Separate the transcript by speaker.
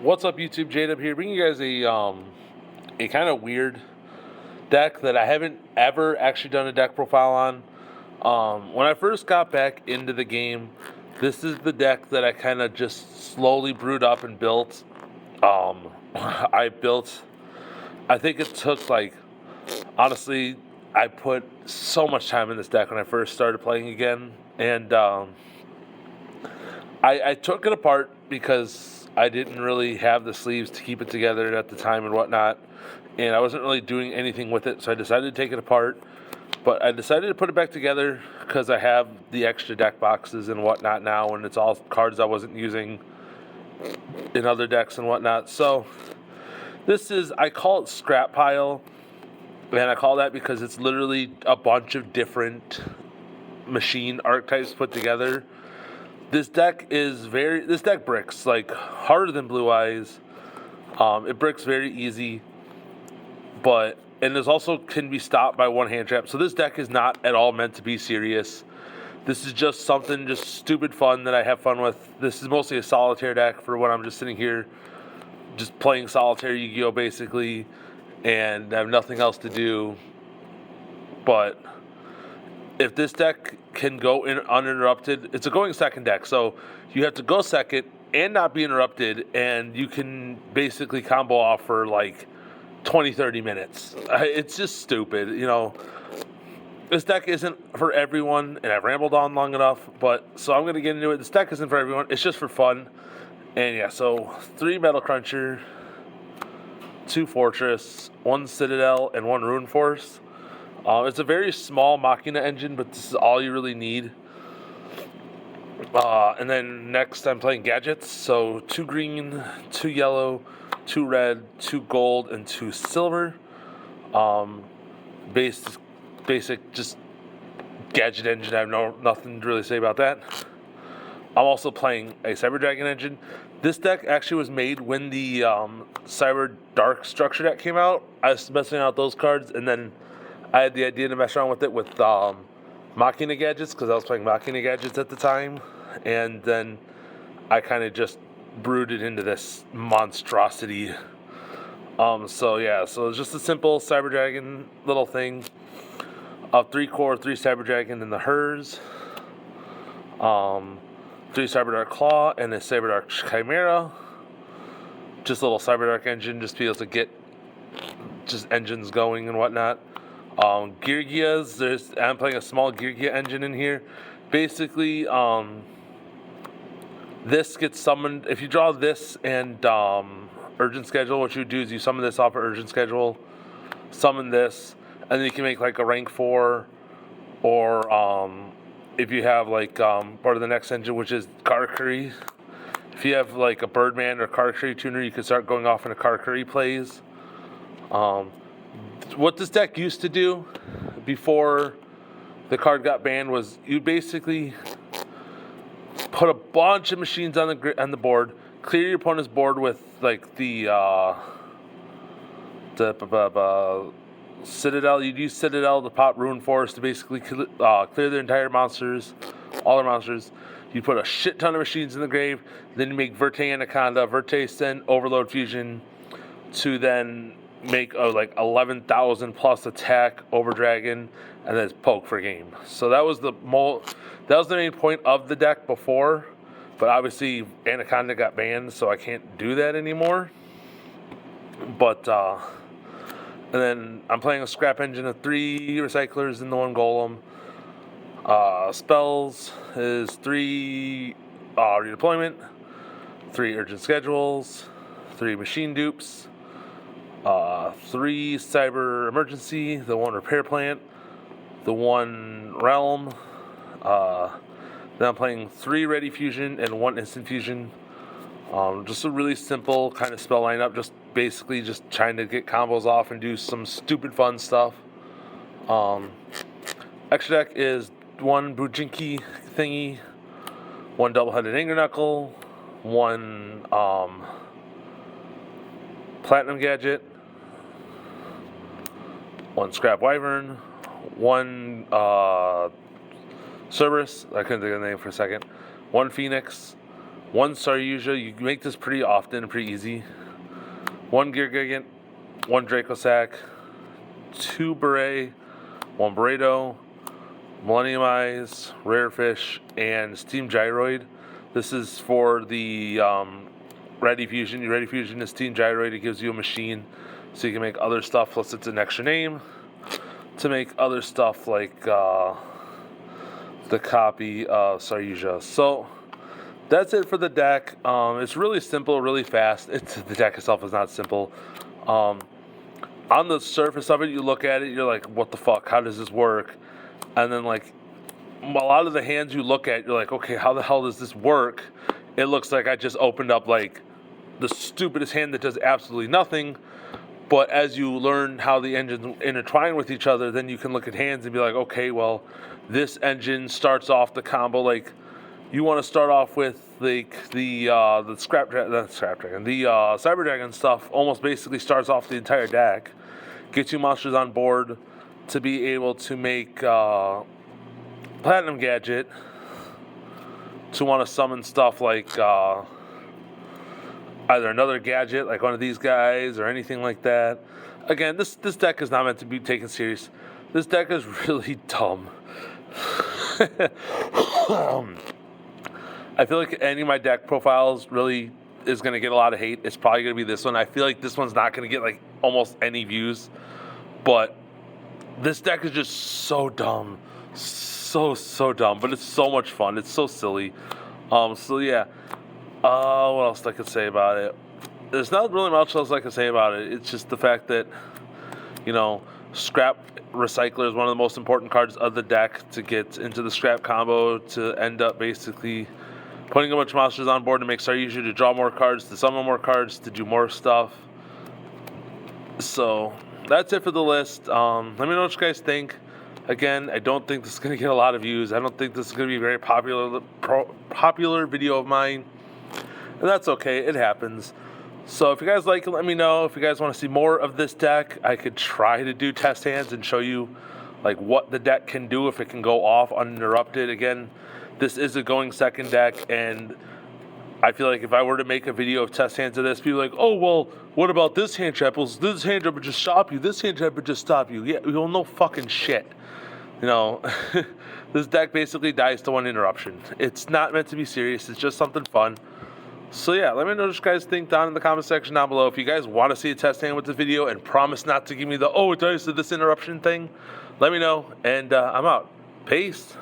Speaker 1: What's up, YouTube? J-Dub here, bringing you guys a kind of weird deck that I haven't ever actually done a deck profile on. When I first got back into the game, this is the deck that I kind of just slowly brewed up and built. I built. I think it took honestly, I put so much time in this deck when I first started playing again, and I took it apart because I didn't really have the sleeves to keep it together at the time and whatnot, and I wasn't really doing anything with it, so I decided to take it apart. But I decided to put it back together because I have the extra deck boxes and whatnot now, and it's all cards I wasn't using in other decks and whatnot. So I call it Scrap Pile, and I call that because it's literally a bunch of different machine archetypes put together. This deck bricks like harder than Blue Eyes. It bricks very easy, and this also can be stopped by one hand trap. So this deck is not at all meant to be serious. This is just something just stupid fun that I have fun with. This is mostly a solitaire deck for when I'm just sitting here just playing solitaire Yu-Gi-Oh basically, and I have nothing else to do. But if this deck can go in uninterrupted, it's a going second deck, so you have to go second and not be interrupted, and you can basically combo off for like 20-30 minutes. It's just stupid, This deck isn't for everyone, and I've rambled on long enough, so I'm going to get into it. This deck isn't for everyone, it's just for fun. And yeah, so 3 Metal Cruncher, 2 Fortress, 1 Citadel, and 1 Rune Force. It's a very small Machina engine, but this is all you really need. And then next I'm playing gadgets. So 2 green, 2 yellow, 2 red, 2 gold, and 2 silver. Basic just gadget engine. I have nothing to really say about that. I'm also playing a Cyber Dragon engine. This deck actually was made when the Cyber Dark Structure deck came out. I was messing out those cards, and then I had the idea to mess around with it with Machina gadgets because I was playing Machina gadgets at the time, and then I kind of just brewed it into this monstrosity. So it's just a simple Cyber Dragon little thing. 3 core, 3 Cyber Dragon in the Hers. 3 Cyber Dark Claw and a Cyber Dark Chimera. Just a little Cyber Dark engine, just to be able to get just engines going and whatnot. Geargias, I'm playing a small Geargia engine in here. Basically, this gets summoned. If you draw this and Urgent Schedule, what you do is you summon this off of Urgent Schedule, summon this, and then you can make like a rank 4, or if you have part of the next engine, which is Karakuri. If you have like a Birdman or Karakuri tuner, you can start going off into Karakuri plays. What this deck used to do before the card got banned was you basically put a bunch of machines on the board, clear your opponent's board with like the Citadel. You'd use Citadel to pop Rune Force to basically clear their entire monsters, all their monsters. You put a shit ton of machines in the grave, then you make Verte Anaconda, Verte Sen, Overload Fusion to then make a 11,000 plus attack over Dragon, and then it's poke for game. So that was the main point of the deck before, but obviously Anaconda got banned, so I can't do that anymore. But and then I'm playing a scrap engine of 3 recyclers and the 1 golem. Spells is 3 redeployment, 3 urgent schedules, 3 machine dupes, 3 cyber emergency, the 1 repair plant, the 1 realm. Then I'm playing 3 ready fusion and 1 instant fusion. Just a really simple kind of spell lineup, just basically just trying to get combos off and do some stupid fun stuff. Extra deck is 1 Bujinki thingy, 1 double-headed Anger Knuckle, 1 Platinum Gadget, 1 Scrap Wyvern, 1 Cerberus, I couldn't think of the name for a second, 1 Phoenix, 1 Saryuja. You can make this pretty often, pretty easy. 1 Gear Gigant, 1 Dracosac, 2 Beret, 1 Burrito, Millennium Eyes, Rare Fish, and Steam Gyroid. This is for the Ready Fusion. Your Ready Fusion is Steam Gyroid. It gives you a machine so you can make other stuff, plus it's an extra name to make other stuff like the copy of Saryuja. So that's it for the deck. It's really simple, really fast. The deck itself is not simple. On the surface of it, you look at it, you're like, what the fuck? How does this work? And then, like, a lot of the hands you look at, you're like, okay, how the hell does this work? It looks like I just opened up, like, the stupidest hand that does absolutely nothing. But as you learn how the engines intertwine with each other, then you can look at hands and be like, okay, well, this engine starts off the combo, like, you want to start off with like the Cyber Dragon stuff. Almost basically starts off the entire deck, gets you monsters on board to be able to make Platinum Gadget to want to summon stuff like either another gadget like one of these guys or anything like that. Again, this deck is not meant to be taken serious. This deck is really dumb. I feel like any of my deck profiles really is going to get a lot of hate. It's probably going to be this one. I feel like this one's not going to get like almost any views. But this deck is just so dumb. So dumb. But it's so much fun. It's so silly. So yeah. What else I could say about it? There's not really much else I can say about it. It's just the fact that, you know, Scrap Recycler is one of the most important cards of the deck to get into the Scrap combo to end up basically putting a bunch of monsters on board to make Saryuja to draw more cards, to summon more cards, to do more stuff. So that's it for the list. Let me know what you guys think. Again, I don't think this is going to get a lot of views. I don't think this is going to be a very popular video of mine. And that's okay. It happens. So if you guys like it, let me know. If you guys want to see more of this deck, I could try to do test hands and show you like what the deck can do if it can go off uninterrupted. Again, this is a going second deck, and I feel like if I were to make a video of test hands of this, people are like, oh, well, what about this hand trap? Well, this hand trap would just stop you. This hand trap would just stop you. Yeah, well, no fucking shit. You know, this deck basically dies to one interruption. It's not meant to be serious. It's just something fun. So yeah, let me know what you guys think down in the comment section down below. If you guys want to see a test hand with the video and promise not to give me the, oh, it dies to this interruption thing, let me know. And I'm out. Peace.